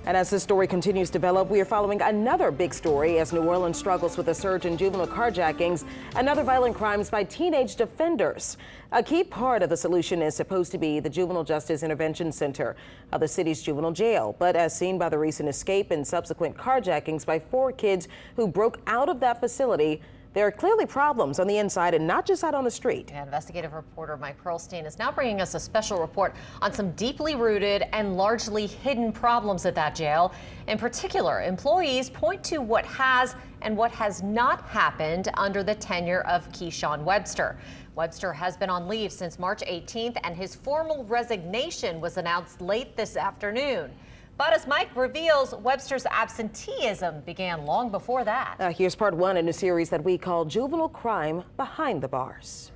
And as this story continues to develop, we are following another big story as New Orleans struggles with a surge in juvenile carjackings and other violent crimes by teenage defenders. A key part of the solution is supposed to be the Juvenile Justice Intervention Center, the city's juvenile jail. But as seen by the recent escape and subsequent carjackings by 4 kids who broke out of that facility, there are clearly problems on the inside and not just out on the street. Yeah, investigative reporter Mike Pearlstein is now bringing us a special report on some deeply rooted and largely hidden problems at that jail. In particular, employees point to what has and what has not happened under the tenure of Kyshun Webster. Webster has been on leave since March 18th, and his formal resignation was announced late this afternoon. But as Mike reveals, Webster's absenteeism began long before that. Here's part 1 in a series that we call Juvenile Crime Behind the Bars.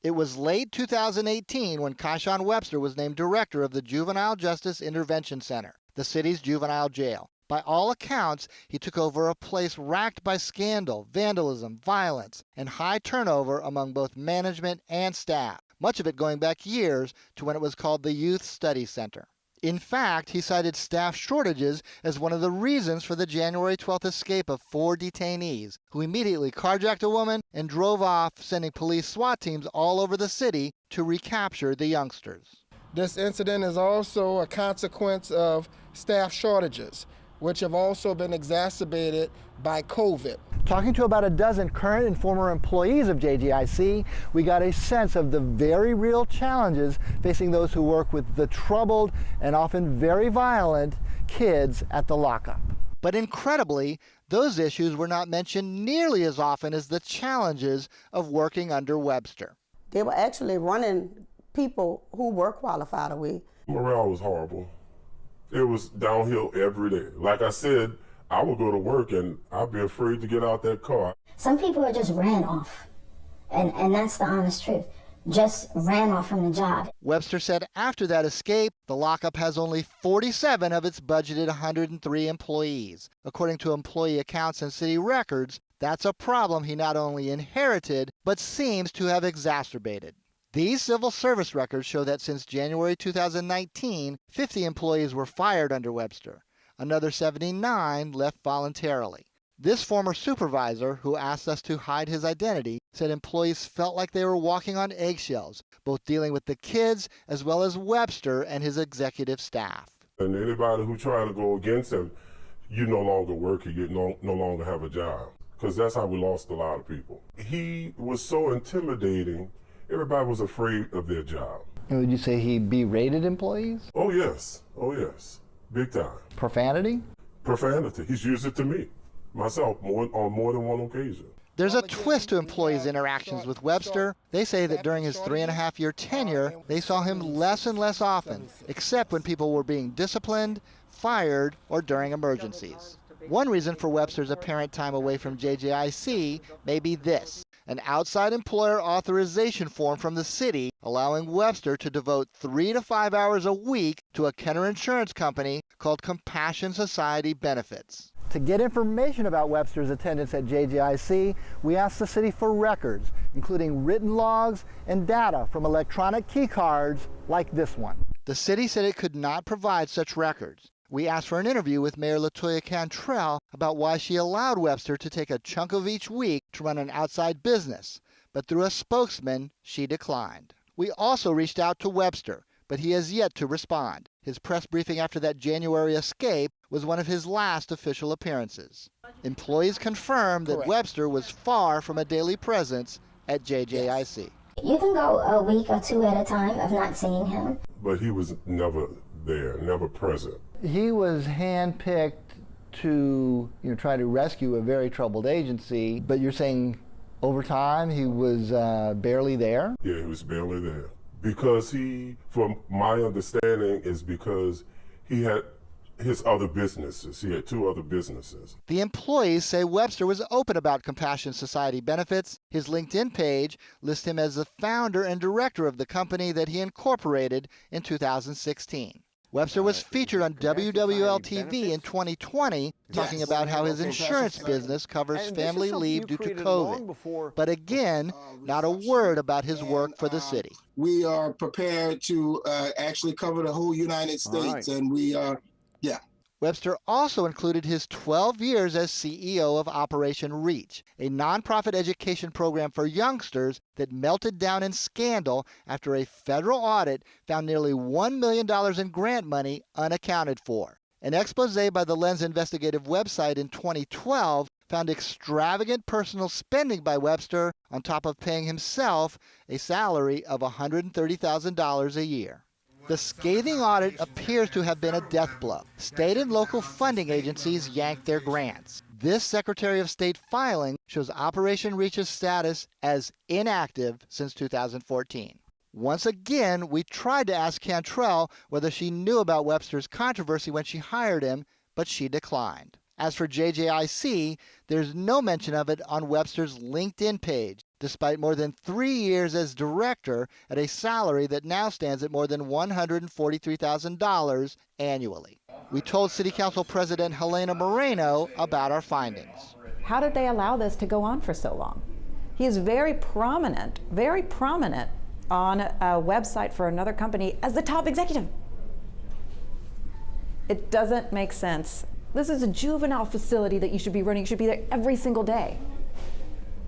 It was late 2018 when Kyshun Webster was named director of the Juvenile Justice Intervention Center, the city's juvenile jail. By all accounts, he took over a place racked by scandal, vandalism, violence, and high turnover among both management and staff, much of it going back years to when it was called the Youth Study Center. In fact, he cited staff shortages as one of the reasons for the January 12th escape of 4 detainees, who immediately carjacked a woman and drove off, sending police SWAT teams all over the city to recapture the youngsters. This incident is also a consequence of staff shortages, which have also been exacerbated by COVID. Talking to about a dozen current and former employees of JJIC, we got a sense of the very real challenges facing those who work with the troubled and often very violent kids at the lockup. But incredibly, those issues were not mentioned nearly as often as the challenges of working under Webster. They were actually running people who were qualified away. Morale was horrible. It was downhill every day. Like I said, I would go to work and I'd be afraid to get out that car. Some people are just ran off, and that's the honest truth. Just ran off from the job. Webster said after that escape, the lockup has only 47 of its budgeted 103 employees. According to employee accounts and city records, that's a problem he not only inherited, but seems to have exacerbated. These civil service records show that since January 2019, 50 employees were fired under Webster. Another 79 left voluntarily. This former supervisor, who asked us to hide his identity, said employees felt like they were walking on eggshells, both dealing with the kids as well as Webster and his executive staff. And anybody who tried to go against him, you no longer work, you no longer have a job. Because that's how we lost a lot of people. He was so intimidating. Everybody was afraid of their job. And would you say he berated employees? Oh yes, big time. Profanity? Profanity, he's used it to me, myself, on more than one occasion. There's a twist to employees' interactions with Webster. They say that during his 3.5-year tenure, they saw him less and less often, except when people were being disciplined, fired, or during emergencies. One reason for Webster's apparent time away from JJIC may be this: an outside employer authorization form from the city allowing Webster to devote 3 to 5 hours a week to a Kenner insurance company called Compassion Society Benefits. To get information about Webster's attendance at JJIC, we asked the city for records, including written logs and data from electronic key cards like this one. The city said it could not provide such records. We asked for an interview with Mayor Latoya Cantrell about why she allowed Webster to take a chunk of each week to run an outside business, but through a spokesman, she declined. We also reached out to Webster, but he has yet to respond. His press briefing after that January escape was one of his last official appearances. Employees confirmed that Webster was far from a daily presence at JJIC. You can go a week or 2 at a time of not seeing him. But he was never there, never present. He was handpicked to try to rescue a very troubled agency, but you're saying over time he was barely there? Yeah, he was barely there. Because from my understanding, is because he had his other businesses. He had 2 other businesses. The employees say Webster was open about Compassion Society benefits. His LinkedIn page lists him as the founder and director of the company that he incorporated in 2016. Webster was featured on WWL-TV in 2020, talking about how his insurance business covers family leave due to COVID. But again, not a word about his work for the city. We are prepared to actually cover the whole United States, and we are Yeah. Webster also included his 12 years as CEO of Operation Reach, a nonprofit education program for youngsters that melted down in scandal after a federal audit found nearly $1 million in grant money unaccounted for. An expose by the Lens investigative website in 2012 found extravagant personal spending by Webster on top of paying himself a salary of $130,000 a year. The scathing audit appears to have been a death blow. State and local funding agencies yanked their grants. This Secretary of State filing shows Operation Reach's status as inactive since 2014. Once again, we tried to ask Cantrell whether she knew about Webster's controversy when she hired him, but she declined. As for JJIC, there's no mention of it on Webster's LinkedIn page, despite more than 3 years as director at a salary that now stands at more than $143,000 annually. We told City Council President Helena Moreno about our findings. How did they allow this to go on for so long? He is very prominent on a website for another company as the top executive. It doesn't make sense. This is a juvenile facility that you should be running. You should be there every single day.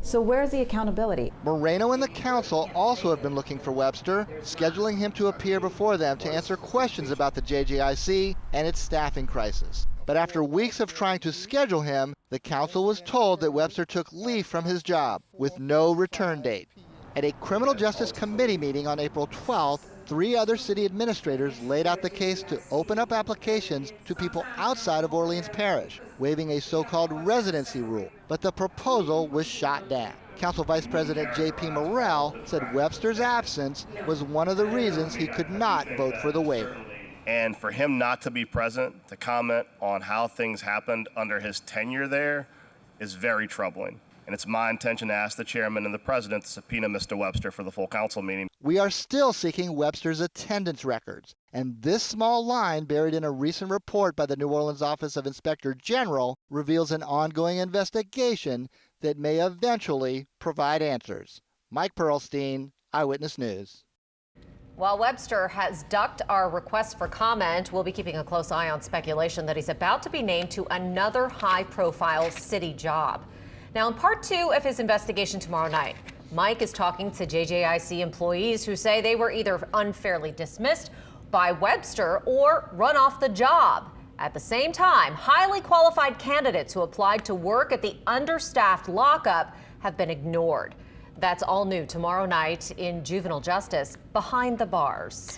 So where's the accountability? Moreno and the council also have been looking for Webster, scheduling him to appear before them to answer questions about the JJIC and its staffing crisis. But after weeks of trying to schedule him, the council was told that Webster took leave from his job with no return date. At a Criminal Justice Committee meeting on April 12th, 3 other city administrators laid out the case to open up applications to people outside of Orleans Parish, waiving a so-called residency rule. But the proposal was shot down. Council Vice President J.P. Morrell said Webster's absence was one of the reasons he could not vote for the waiver. And for him not to be present to comment on how things happened under his tenure there is very troubling. And it's my intention to ask the chairman and the president to subpoena Mr. Webster for the full council meeting. We are still seeking Webster's attendance records, and this small line buried in a recent report by the New Orleans Office of Inspector General reveals an ongoing investigation that may eventually provide answers. Mike Pearlstein, Eyewitness News. While Webster has ducked our request for comment, we'll be keeping a close eye on speculation that he's about to be named to another high-profile city job. Now, in part 2 of his investigation tomorrow night, Mike is talking to JJIC employees who say they were either unfairly dismissed by Webster or run off the job. At the same time, highly qualified candidates who applied to work at the understaffed lockup have been ignored. That's all new tomorrow night in Juvenile Justice Behind the Bars.